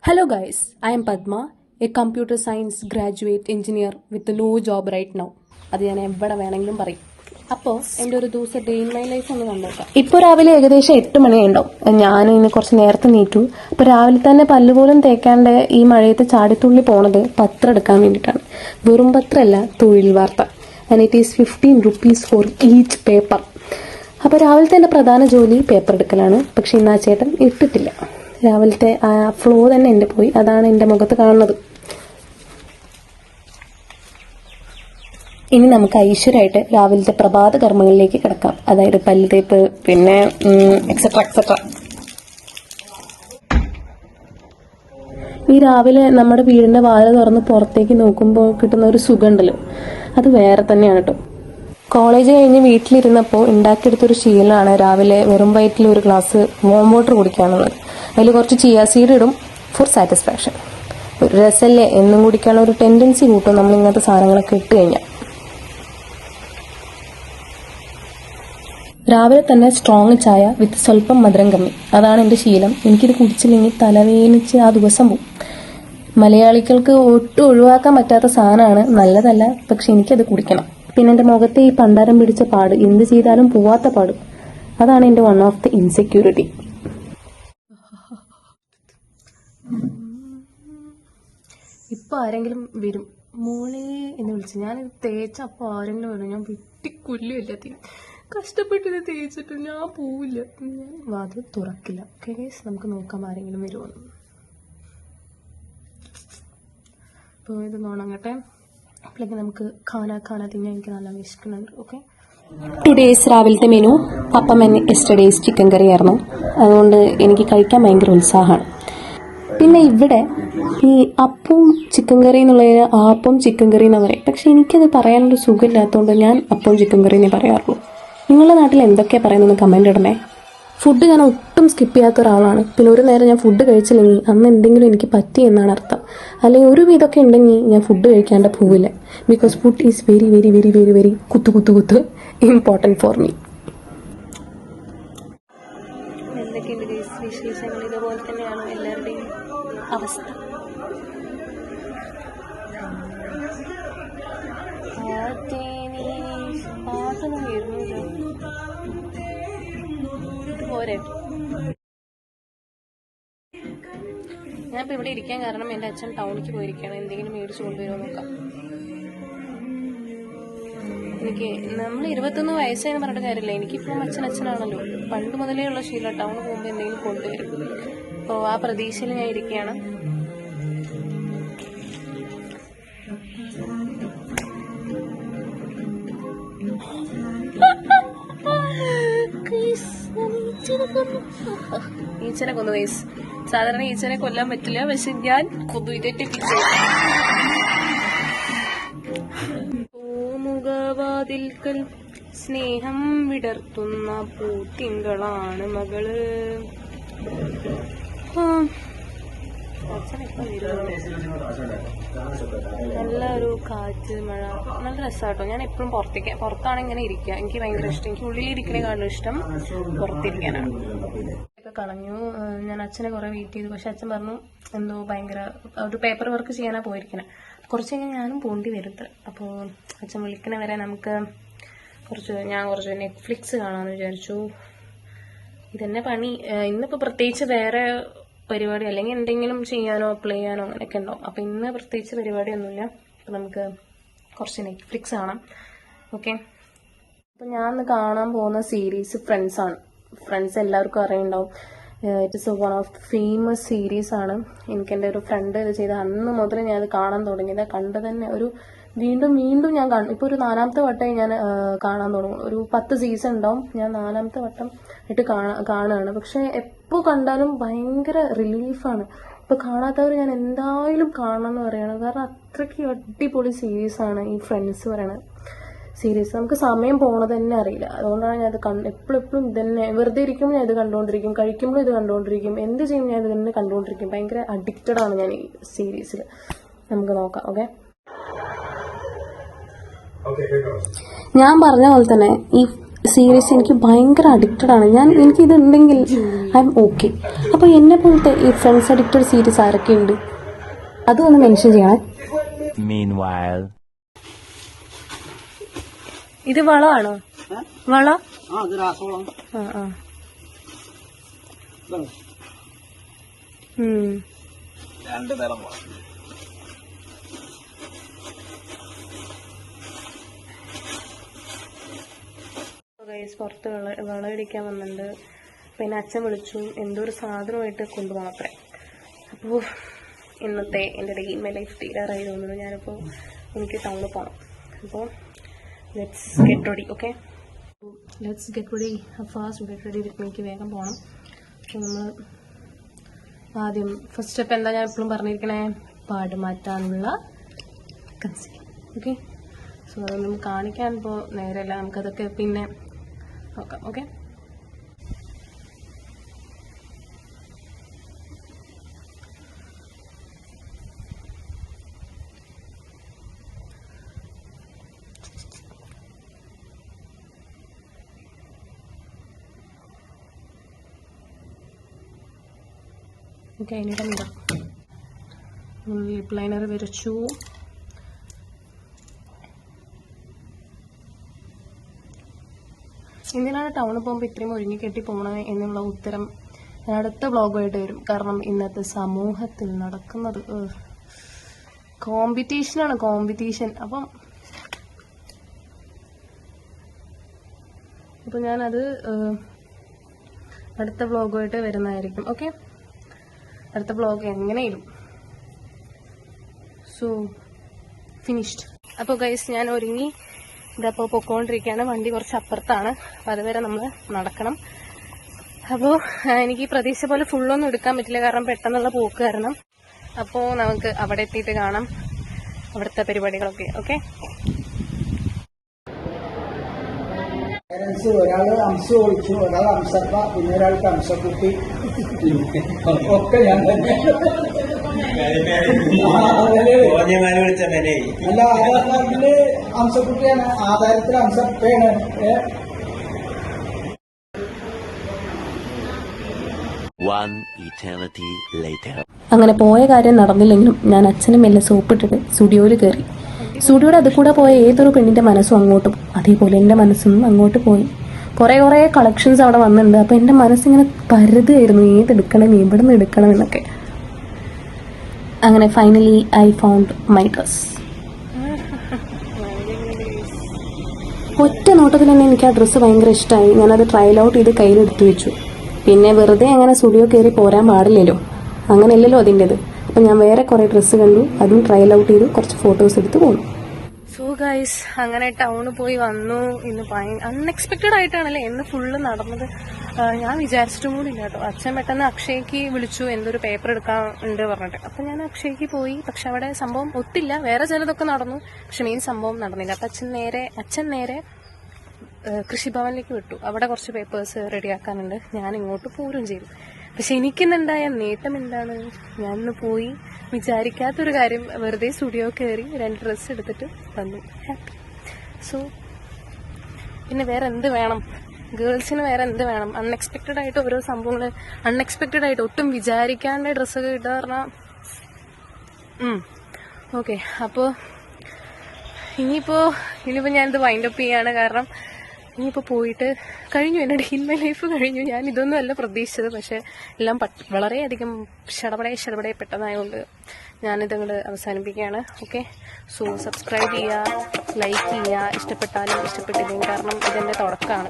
Hello guys, I am Padma, a computer science graduate engineer with no job right now. അത് ഞാൻ എവിടെ വേണമെങ്കിലും പറയും. അപ്പോൾ എൻ്റെ ഒരു ദിവസം ഡേ ഇൻ മൈ ലൈഫ് ഒന്ന് കണ്ടോക്കാം. ഇപ്പോൾ രാവിലെ ഏകദേശം 8 മണിയുണ്ടാവും. ഞാൻ ഇന്ന് കുറച്ച് നേരത്തെ നീറ്റു. അപ്പോൾ രാവിലെ തന്നെ പല്ലുപോലും തേക്കാണ്ട് ഈ മഴയത്ത് ചാടിത്തുള്ളി പോണത് പത്രം എടുക്കാൻ വേണ്ടിയിട്ടാണ്. വെറും പത്രമല്ല, തൊഴിൽ വാർത്ത. And it is 15 rupees for each paper. അപ്പോൾ രാവിലത്തെ എൻ്റെ പ്രധാന ജോലി പേപ്പർ എടുക്കലാണ്. പക്ഷെ ഇന്ന് ആ ചേട്ടൻ ഇട്ടിട്ടില്ല. രാവിലത്തെ ആ ഫ്ലോ തന്നെ എൻ്റെ പോയി. അതാണ് എൻ്റെ മുഖത്ത് കാണുന്നത്. ഇനി നമുക്ക് ഐശ്വര്യമായിട്ട് രാവിലത്തെ പ്രഭാത കർമ്മങ്ങളിലേക്ക് കിടക്കാം. അതായത് പല്ല് തേപ്പ്, പിന്നെ എക്സെട്ര എക്സെട്ര. ഈ രാവിലെ നമ്മുടെ വീടിന്റെ വാതിൽ തുറന്ന് പുറത്തേക്ക് നോക്കുമ്പോൾ കിട്ടുന്ന ഒരു സുഖം ഉണ്ടല്ലോ, അത് വേറെ തന്നെയാണ് കേട്ടോ. കോളേജ് കഴിഞ്ഞ് വീട്ടിലിരുന്നപ്പോൾ ഉണ്ടാക്കിയെടുത്തൊരു ശീലമാണ് രാവിലെ വെറും വയറ്റിൽ ഒരു ഗ്ലാസ് വാം വാട്ടർ കുടിക്കാനുള്ളത്. അതിൽ കുറച്ച് ചിയാ സീഡ് ഇടും ഫോർ സാറ്റിസ്ഫാക്ഷൻ. ഒരു രസമല്ലേ, എന്നും കുടിക്കാനുള്ള ഒരു ടെൻഡൻസി കൂട്ടും നമ്മൾ ഇങ്ങനത്തെ സാധനങ്ങളൊക്കെ ഇട്ട് കഴിഞ്ഞാൽ. രാവിലെ തന്നെ സ്ട്രോങ് ചായ വിത്ത് സ്വല്പം മധുരം കമ്മി, അതാണ് എൻ്റെ ശീലം. എനിക്കിത് കുടിച്ചില്ലെങ്കിൽ തലവേനിച്ച് ആ ദിവസം പോകും. മലയാളികൾക്ക് ഒട്ടും ഒഴിവാക്കാൻ പറ്റാത്ത സാധനമാണ്, നല്ലതല്ല, പക്ഷെ എനിക്കത് കുടിക്കണം. പിന്നെ എൻ്റെ മുഖത്തെ ഈ പണ്ടാരം പിടിച്ച പാട്, എന്ത് ചെയ്താലും പോവാത്ത പാട്, അതാണ് എൻ്റെ വൺ ഓഫ് ദി ഇൻസെക്യൂരിറ്റി. ഇപ്പൊ ആരെങ്കിലും വരും, മോളെ എന്ന് വിളിച്ചു. ഞാനിത് തേച്ച അപ്പോൾ ആരെങ്കിലും വരും, ഞാൻ വെട്ടിക്കൊല്ലുമില്ല. കഷ്ടപ്പെട്ട് ഇത് തേച്ചിട്ട് ഞാൻ പോവില്ല, ഞാൻ വാതിൽ തുറക്കില്ല. കേസ് നമുക്ക് നോക്കാം ആരെങ്കിലും വരുമോന്ന്. അപ്പോൾ ഇത് നോണങ്ങട്ടെ, അപ്പോഴേക്ക് നമുക്ക് ഖാന തിന്നാൻ എനിക്ക് നല്ല വിശക്കുന്നുണ്ട്. ഓക്കെ, ടുഡേയ്സ് രാവിലത്തെ മെനു അപ്പം യെസ്റ്റർഡേയ്സ് ചിക്കൻ കറി ആയിരുന്നു. അതുകൊണ്ട് എനിക്ക് കഴിക്കാൻ ഭയങ്കര ഉത്സാഹമാണ്. പിന്നെ ഇവിടെ ഈ അപ്പവും ചിക്കൻ കറി എന്നുള്ളതിന് ആപ്പം ചിക്കൻ കറി എന്ന് പറയും. പക്ഷെ എനിക്കത് പറയാനൊരു സുഖമില്ലാത്തതുകൊണ്ട് ഞാൻ അപ്പവും ചിക്കൻ കറി എന്നേ പറയാറുള്ളൂ. നിങ്ങളുടെ നാട്ടിൽ എന്തൊക്കെയാണ് പറയുന്നത് കമൻ്റ് ഇടണേ. ഫുഡ് ഞാൻ ഒട്ടും സ്കിപ്പ് ചെയ്യാത്ത ഒരാളാണ്. പിന്നെ ഒരു നേരം ഞാൻ ഫുഡ് കഴിച്ചില്ലെങ്കിൽ അന്ന് എന്തെങ്കിലും എനിക്ക് പറ്റി എന്നാണ് അർത്ഥം. അല്ലെങ്കിൽ ഒരു വിധമൊക്കെ ഉണ്ടെങ്കിൽ ഞാൻ ഫുഡ് കഴിക്കാണ്ട് പോവില്ല. Because food is very very very very very കുത്ത് ഇമ്പോർട്ടൻറ്റ് ഫോർ മീ. എന്തൊക്കെയുണ്ട് വിശേഷങ്ങൾ? ഇതുപോലെ തന്നെയാണ് എല്ലാവരുടെയും അവസ്ഥ. പാട്ടൊന്നും വരുന്നില്ല, പോരെ. ഞാനിപ്പോൾ ഇവിടെ ഇരിക്കാൻ കാരണം എൻ്റെ അച്ഛൻ ടൗണിലേക്ക് പോയിരിക്കുകയാണ്. എന്തെങ്കിലും മേടിച്ചു കൊണ്ടുവരുമോ നോക്കാം. എനിക്ക് നമ്മൾ 21 വയസ്സായെന്ന് പറഞ്ഞിട്ട് കാര്യമില്ല, എനിക്കിപ്പം അച്ഛനാണല്ലോ. പണ്ട് മുതലേ ഉള്ള ശീലം, ടൗണിൽ പോകുമ്പോൾ എന്തെങ്കിലും കൊണ്ടുവരും. അപ്പോൾ ആ പ്രതീക്ഷയിൽ ഞാൻ ഇരിക്കുകയാണ്. ഈച്ചനെ കൊന്നു ഗൈസ്. സാധാരണ ഈച്ചനെ കൊല്ലാൻ പറ്റില്ല, പക്ഷെ ഞാൻ കൊന്നു. ഇതെറ്റിപ്പിച്ചു. മുഖവാതിൽക്കൽ സ്നേഹം വിടർത്തുന്ന പൂത്തിങ്കളാണ് മകള്. നല്ല ഒരു കാറ്റ്, മഴ, നല്ല രസമാട്ടോ. ഞാൻ എപ്പോഴും പുറത്താണ് ഇങ്ങനെ ഇരിക്കുക. എനിക്ക് ഭയങ്കര ഇഷ്ടം. എനിക്ക് ഉള്ളിലിരിക്കണേക്കാളും ഇഷ്ടം പുറത്തിരിക്കാനാണ്. ഒക്കെ കളഞ്ഞു. ഞാൻ അച്ഛനെ കുറെ വെയിറ്റ് ചെയ്തു, പക്ഷെ അച്ഛൻ പറഞ്ഞു എന്തോ ഭയങ്കര ഒരു പേപ്പർ വർക്ക് ചെയ്യാനാണ് പോയിരിക്കണേ. കുറച്ച് കഴിഞ്ഞാൽ ഞാനും പോണ്ടി വരുന്നത്. അപ്പോൾ അച്ഛൻ വിളിക്കണ വരെ നമുക്ക് ഞാൻ കുറച്ച് നെറ്റ്ഫ്ലിക്സ് കാണാമെന്ന് വിചാരിച്ചു. ഇതെന്നെ പണി. ഇന്നിപ്പോൾ പ്രത്യേകിച്ച് വേറെ പരിപാടി അല്ലെങ്കിൽ എന്തെങ്കിലും ചെയ്യാനോ പ്ലേ ചെയ്യാനോ അങ്ങനെയൊക്കെ ഉണ്ടാവും. അപ്പോൾ ഇന്ന് പ്രത്യേകിച്ച് പരിപാടിയൊന്നുമില്ല. അപ്പോൾ നമുക്ക് കുറച്ച് നെറ്റ്ഫ്ലിക്സ് കാണാം. ഓക്കെ, അപ്പോൾ ഞാൻ ഇന്ന് കാണാൻ പോകുന്ന സീരീസ് ഫ്രണ്ട്സാണ്. ഫ്രണ്ട്സ് എല്ലാവർക്കും അറിയുണ്ടാവും. It is one of famous series ആണ്. എനിക്ക് എൻ്റെ ഒരു ഫ്രണ്ട് ഇത് ചെയ്ത അന്ന് മുതൽ ഞാൻ അത് കാണാൻ തുടങ്ങിയത്. കണ്ട് തന്നെ ഒരു വീണ്ടും ഞാൻ കാണും. ഇപ്പോൾ ഒരു 4ാമത്തെ വട്ടമായി ഞാൻ കാണാൻ തുടങ്ങും. ഒരു 10 സീസൺ ഉണ്ടാവും. ഞാൻ 4ാമത്തെ വട്ടം ആയിട്ട് കാണുകയാണ്. പക്ഷെ എപ്പോൾ കണ്ടാലും ഭയങ്കര റിലീഫാണ്. ഇപ്പോൾ കാണാത്തവർ ഞാൻ എന്തായാലും കാണണം എന്ന് പറയണം. കാരണം അത്രയ്ക്ക് അടിപൊളി സീരീസാണ് ഈ ഫ്രണ്ട്സ് പറയണത് സീരീസ്. നമുക്ക് സമയം പോണത് തന്നെ അറിയില്ല. അതുകൊണ്ടാണ് ഞാൻ ഇത് എപ്പോഴും ഇതന്നെ. വെറുതെ ഇരിക്കുമ്പോൾ ഞാൻ ഇത് കണ്ടുകൊണ്ടിരിക്കും, കഴിക്കുമ്പോൾ ഇത് കണ്ടുകൊണ്ടിരിക്കും, എന്ത് ചെയ്യും ഞാൻ ഇത് തന്നെ കണ്ടുകൊണ്ടിരിക്കും. ഭയങ്കര അഡിക്റ്റഡ് ആണ് ഞാൻ ഈ സീരീസിൽ. നമുക്ക് നോക്കാം. ഓക്കെ, ഞാൻ പറഞ്ഞ പോലെ തന്നെ ഈ സീരീസ് എനിക്ക് ഭയങ്കര അഡിക്റ്റഡ് ആണ്. എനിക്കിത് ഉണ്ടെങ്കിൽ ഐ എം ഓക്കെ. അപ്പോൾ എന്നെ പോലത്തെ ഈ ഫ്രണ്ട്സ് അഡിക്റ്റഡ് സീരീസ് ആരൊക്കെ ഉണ്ട് അതും ഒന്ന് മെൻഷൻ ചെയ്യണേ. ഇത് വളമാണോ? വള പുറത്ത് വിളയിടിക്കാൻ വന്നിട്ടുണ്ട്. പിന്നെ അച്ഛൻ വിളിച്ചു, എന്തോ ഒരു സാധനമായിട്ട് കൊണ്ടുപോകണം അത്രേ. അപ്പോൾ ഇന്നത്തെ എൻ്റെ ഡേ ഇൻ മൈ ലൈഫ് തീരാറായി തോന്നുന്നു. ഞാനിപ്പോൾ എനിക്ക് ടൗണിൽ പോകണം. അപ്പോൾ let's get ready. Okay, let's get ready. Fast get ready. എനിക്ക് വേഗം പോകണം. അപ്പോൾ നമ്മൾ ആദ്യം ഫസ്റ്റ് സ്റ്റെപ്പ് എന്താ ഞാൻ എപ്പോഴും പറഞ്ഞിരിക്കണേ, പാട് മാറ്റാനുള്ള കൺസീലർ. ഓക്കെ, സോ അതൊന്നും കാണിക്കാൻ ഇപ്പോൾ നേരമല്ല, നമുക്കതൊക്കെ പിന്നെ നോക്കാം. Okay, okay. അതിനിടെ എന്താ ലിപ് ലൈനർ വരച്ചു. എന്തിനാണ് ടൗണിൽ പോകുമ്പോൾ ഇത്രയും ഒരുങ്ങിക്കെട്ടി പോകണത് എന്നുള്ള ഉത്തരം ഞാൻ അടുത്ത ബ്ലോഗായിട്ട് വരും. കാരണം ഇന്നത്തെ സമൂഹത്തിൽ നടക്കുന്നത് കോമ്പറ്റീഷനാണ്, കോമ്പറ്റീഷൻ. അപ്പം ഞാനത് അടുത്ത ബ്ലോഗായിട്ട് വരുന്നതായിരിക്കും. ഓക്കെ, അടുത്ത ബ്ലോഗ് എങ്ങനെയും. So finished. അപ്പോൾ ഗൈസ് ഞാൻ ഒരുങ്ങി ഇതപ്പോൾ പൊക്കോണ്ടിരിക്കുകയാണ്. വണ്ടി കുറച്ച് അപ്പുറത്താണ്, അപ്പോൾ അതുവരെ നമ്മൾ നടക്കണം. അപ്പോൾ എനിക്ക് പ്രതീക്ഷ പോലെ ഫുള്ളൊന്നും എടുക്കാൻ പറ്റില്ല, കാരണം പെട്ടെന്നുള്ള പോക്ക് കാരണം. അപ്പോൾ നമുക്ക് അവിടെ എത്തിയിട്ട് കാണാം അവിടുത്തെ പരിപാടികളൊക്കെ. ഓക്കെ, ഒരാള് അംശ ഒഴിച്ചു, ഒരാൾ അംശപ്പ, പിന്നെ ഒരാൾക്ക് അംശക്കുട്ടി ഒക്കെ ഞാൻ തന്നെ. അല്ല, ആധാർ കാർഡില് അംശക്കുട്ടിയാണ്, ആധാരത്തിൽ അംശപ്പയാണ്. അങ്ങനെ പോയ കാര്യം നടന്നില്ലെങ്കിലും ഞാൻ അച്ഛനും എല്ലാം സോപ്പിട്ടിട്ട് സ്റ്റുഡിയോയിൽ കയറി. സ്റ്റുഡിയോയുടെ അത് കൂടെ പോയ ഏതൊരു പെണ്ണിന്റെ മനസ്സും അങ്ങോട്ടും, അതേപോലെ എൻ്റെ മനസ്സും അങ്ങോട്ട് പോയി. കുറേ കളക്ഷൻസ് അവിടെ വന്നിട്ടുണ്ട്. അപ്പോൾ എൻ്റെ മനസ്സിങ്ങനെ പരുതായിരുന്നു, ഏതെടുക്കണം, എവിടെ നിന്ന് എടുക്കണം എന്നൊക്കെ. അങ്ങനെ finally I found my dress. ഒറ്റ നോട്ടത്തിൽ തന്നെ എനിക്ക് ആ ഡ്രസ്സ് ഭയങ്കര ഇഷ്ടമായി. ഞാനത് ട്രയൽ ഔട്ട് ചെയ്ത് കയ്യിലെടുത്തു വെച്ചു. പിന്നെ വെറുതെ അങ്ങനെ സ്റ്റുഡിയോ കയറി പോരാൻ പാടില്ലല്ലോ, അങ്ങനെയല്ലല്ലോ അതിൻ്റെത്. അപ്പം ഞാൻ വേറെ കുറേ ഡ്രസ്സ് കണ്ടു, അതും ട്രയൽ ഔട്ട് ചെയ്തു, കുറച്ച് ഫോട്ടോസ് എടുത്ത് പോന്നു. സോ ഗൈസ്, അങ്ങനെ ടൗണിൽ പോയി വന്നു. ഇന്ന് അൺഎക്സ്പെക്റ്റഡ് ആയിട്ടാണല്ലേ ഇന്ന് ഫുള്ള് നടന്നത്. ഞാൻ വിചാരിച്ചിട്ടും കൂടി ഇല്ല കേട്ടോ. അച്ഛൻ പെട്ടെന്ന് അക്ഷയ്ക്ക് വിളിച്ചു, എന്തൊരു പേപ്പർ എടുക്കാൻ ഉണ്ട് പറഞ്ഞിട്ട്. അപ്പം ഞാൻ അക്ഷയ്ക്ക് പോയി. പക്ഷെ അവിടെ സംഭവം ഒത്തില്ല, വേറെ ചിലതൊക്കെ നടന്നു, പക്ഷെ മെയിൻ സംഭവം നടന്നില്ല. അപ്പം അച്ഛൻ നേരെ കൃഷിഭവനിലേക്ക് വിട്ടു. അവിടെ കുറച്ച് പേപ്പേഴ്സ് റെഡിയാക്കാനുണ്ട്. ഞാൻ ഇങ്ങോട്ട് പോരും ചെയ്തു. പക്ഷെ എനിക്കിന്നുണ്ടായ നേട്ടം എന്താണ്, ഞാനിന്ന് പോയി വിചാരിക്കാത്തൊരു കാര്യം, വെറുതെ സ്റ്റുഡിയോ കയറി 2 ഡ്രസ്സ് എടുത്തിട്ട് വന്നു. ഹാപ്പി. സോ പിന്നെ വേറെ എന്ത് വേണം, ഗേൾസിന് വേറെ എന്ത് വേണം? അൺഎക്സ്പെക്റ്റഡ് ആയിട്ട് ഓരോ സംഭവങ്ങൾ, അൺഎക്സ്പെക്റ്റഡ് ആയിട്ട് ഒട്ടും വിചാരിക്കാണ്ട് ഡ്രസ്സൊക്കെ കിട്ടുക പറഞ്ഞാൽ ഓക്കെ. അപ്പോൾ ഇനിയിപ്പോൾ ഞാനിത് വൈൻഡപ്പ് ചെയ്യാണ്. കാരണം ഇനിയിപ്പോൾ പോയിട്ട് കഴിഞ്ഞു, എൻ്റെ ഡേ ഇൻ മൈ ലൈഫ് കഴിഞ്ഞു. ഞാൻ ഇതൊന്നും അല്ല പ്രതീക്ഷിച്ചത്, പക്ഷെ എല്ലാം വളരെയധികം ഷടപടയെ പെട്ടതായതുകൊണ്ട് ഞാനിതങ്ങോട്ട് അവസാനിപ്പിക്കുകയാണ്. ഓക്കെ, സോ സബ്സ്ക്രൈബ് ചെയ്യുക, ലൈക്ക് ചെയ്യുക, ഇഷ്ടപ്പെട്ടാലും ഇഷ്ടപ്പെട്ടില്ലെങ്കിൽ, കാരണം ഇതെൻ്റെ തുടക്കമാണ്.